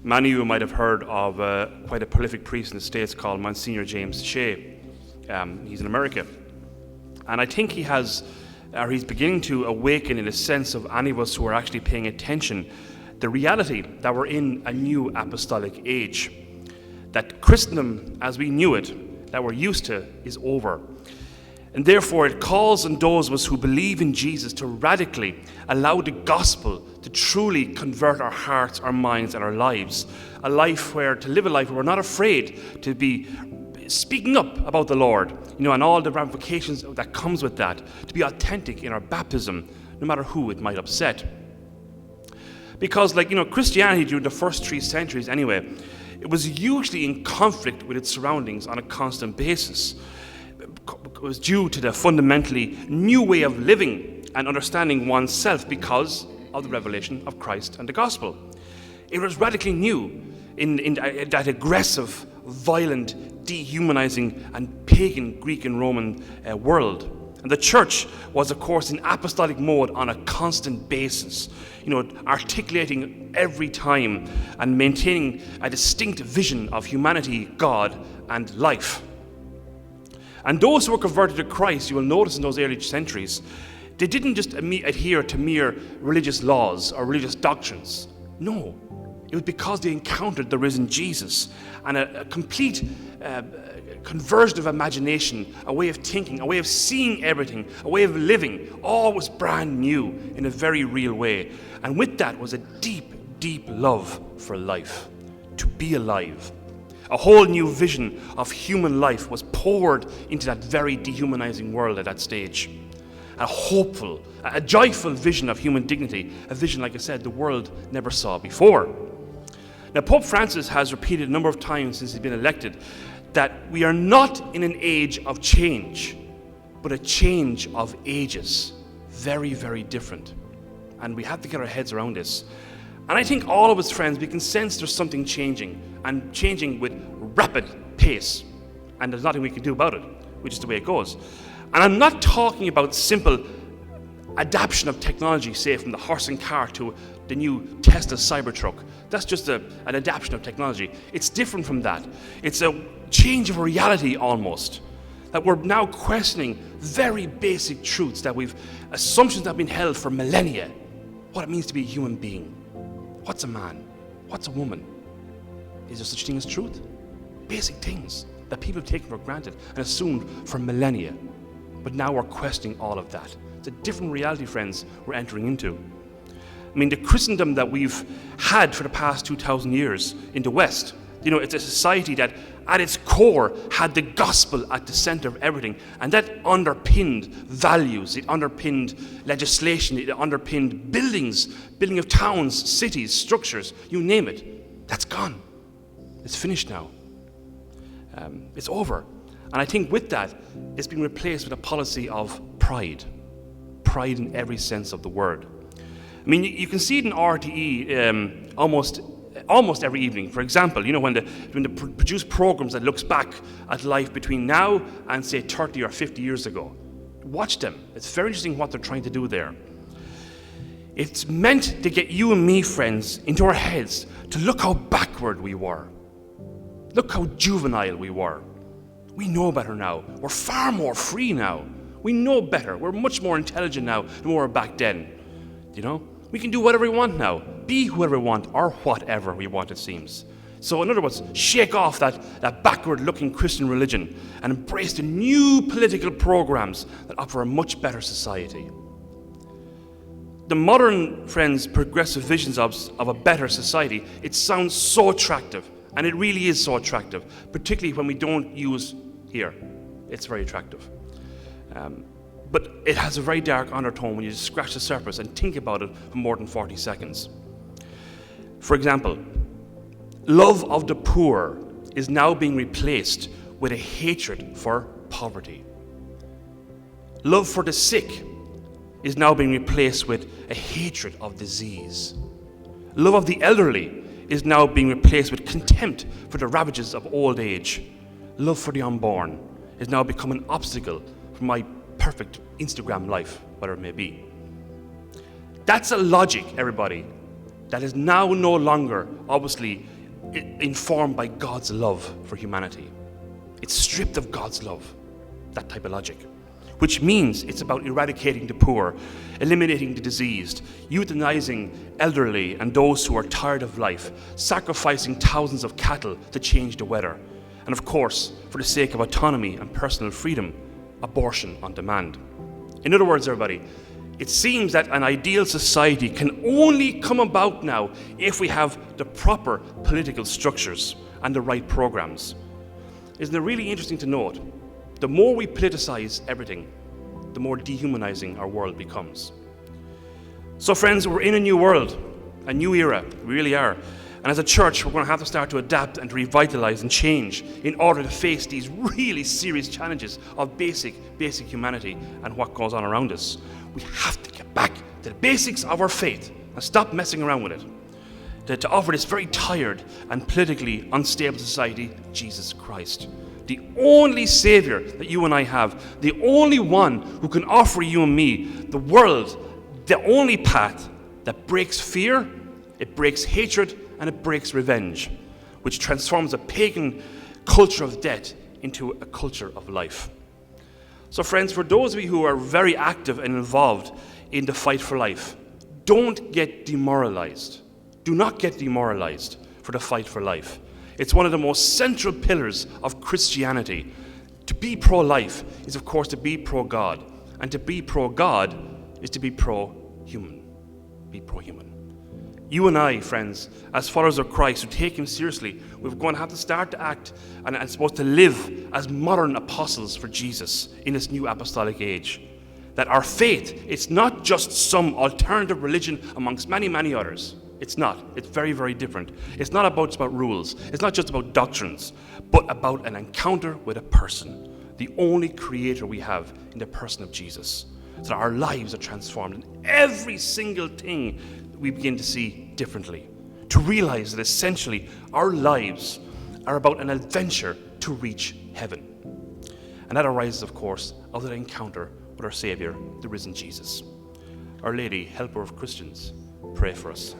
Many of you might have heard of quite a prolific priest in the States called Monsignor James Shea. He's in America. And I think he's beginning to awaken in a sense of any of us who are actually paying attention, the reality that we're in a new apostolic age. That Christendom, as we knew it, that we're used to, is over. And therefore it calls on those of us who believe in Jesus to radically allow the gospel to truly convert our hearts, our minds, and our lives. To live a life where we're not afraid to be speaking up about the Lord, and all the ramifications that comes with that. To be authentic in our baptism, no matter who it might upset. Because Christianity during the first 3 centuries anyway, it was usually in conflict with its surroundings on a constant basis. It was due to the fundamentally new way of living and understanding oneself because of the revelation of Christ and the gospel. It was radically new in that aggressive, violent, dehumanizing, and pagan Greek and Roman world. And the church was, of course, in apostolic mode on a constant basis, articulating every time and maintaining a distinct vision of humanity, God, and life. And those who were converted to Christ, you will notice in those early centuries, they didn't just adhere to mere religious laws or religious doctrines. No, it was because they encountered the risen Jesus and a complete conversion of imagination, a way of thinking, a way of seeing everything, a way of living. All was brand new in a very real way. And with that was a deep, deep love for life, to be alive. A whole new vision of human life was poured into that very dehumanizing world at that stage. A hopeful, a joyful vision of human dignity, a vision, like I said, the world never saw before. Now, Pope Francis has repeated a number of times since he's been elected that we are not in an age of change, but a change of ages. Very, very different. And we have to get our heads around this. And I think all of us, friends, we can sense there's something changing, and changing with rapid pace. And there's nothing we can do about it, which is the way it goes. And I'm not talking about simple adaptation of technology, say from the horse and cart to the new Tesla Cybertruck. That's just an adaptation of technology. It's different from that. It's a change of reality almost. That we're now questioning very basic truths assumptions that have been held for millennia. What it means to be a human being. What's a man? What's a woman? Is there such thing as truth? Basic things that people have taken for granted and assumed for millennia. But now we're questioning all of that. It's a different reality, friends, we're entering into. I mean, the Christendom that we've had for the past 2,000 years in the West, it's a society that at its core had the gospel at the center of everything. And that underpinned values, it underpinned legislation, it underpinned building of towns, cities, structures, you name it. That's gone. It's finished now. It's over. And I think with that, it's been replaced with a policy of pride. Pride in every sense of the word. I mean, you can see it in RTE almost every evening. For example, when they produce programs that looks back at life between now and, say, 30 or 50 years ago. Watch them. It's very interesting what they're trying to do there. It's meant to get you and me, friends, into our heads to look how backward we were. Look how juvenile we were. We know better now. We're far more free now. We know better. We're much more intelligent now than we were back then. We can do whatever we want now. Be whoever we want or whatever we want, it seems. So in other words, shake off that backward-looking Christian religion and embrace the new political programs that offer a much better society. The modern, friends, progressive visions of a better society, it sounds so attractive. And it really is so attractive, particularly when we don't use here. It's very attractive. But it has a very dark undertone when you just scratch the surface and think about it for more than 40 seconds. For example, love of the poor is now being replaced with a hatred for poverty. Love for the sick is now being replaced with a hatred of disease. Love of the elderly is now being replaced with contempt for the ravages of old age. Love for the unborn is now become an obstacle for my perfect Instagram life, whatever it may be. That's a logic, everybody, that is now no longer, obviously, informed by God's love for humanity. It's stripped of God's love, that type of logic. Which means it's about eradicating the poor, eliminating the diseased, euthanizing elderly and those who are tired of life, sacrificing thousands of cattle to change the weather, and of course, for the sake of autonomy and personal freedom, abortion on demand. In other words, everybody, it seems that an ideal society can only come about now if we have the proper political structures and the right programs. Isn't it really interesting to note? The more we politicize everything, the more dehumanizing our world becomes. So friends, we're in a new world, a new era, we really are. And as a church, we're going to have to start to adapt and to revitalize and change in order to face these really serious challenges of basic humanity and what goes on around us. We have to get back to the basics of our faith and stop messing around with it. To offer this very tired and politically unstable society, Jesus Christ. The only Savior that you and I have, the only one who can offer you and me, the world, the only path that breaks fear, it breaks hatred, and it breaks revenge, which transforms a pagan culture of death into a culture of life. So friends, for those of you who are very active and involved in the fight for life, don't get demoralized. Do not get demoralized for the fight for life. It's one of the most central pillars of Christianity. To be pro-life is, of course, to be pro-God. And to be pro-God is to be pro-human. Be pro-human. You and I, friends, as followers of Christ who take him seriously, we're going to have to start to act and supposed to live as modern apostles for Jesus in this new apostolic age. That our faith, it's not just some alternative religion amongst many, many others. It's not. It's very, very different. It's not just about rules. It's not just about doctrines, but about an encounter with a person, the only creator we have in the person of Jesus. So that our lives are transformed and every single thing we begin to see differently. To realize that essentially our lives are about an adventure to reach heaven. And that arises, of course, out of that encounter with our Savior, the risen Jesus. Our Lady, helper of Christians, pray for us.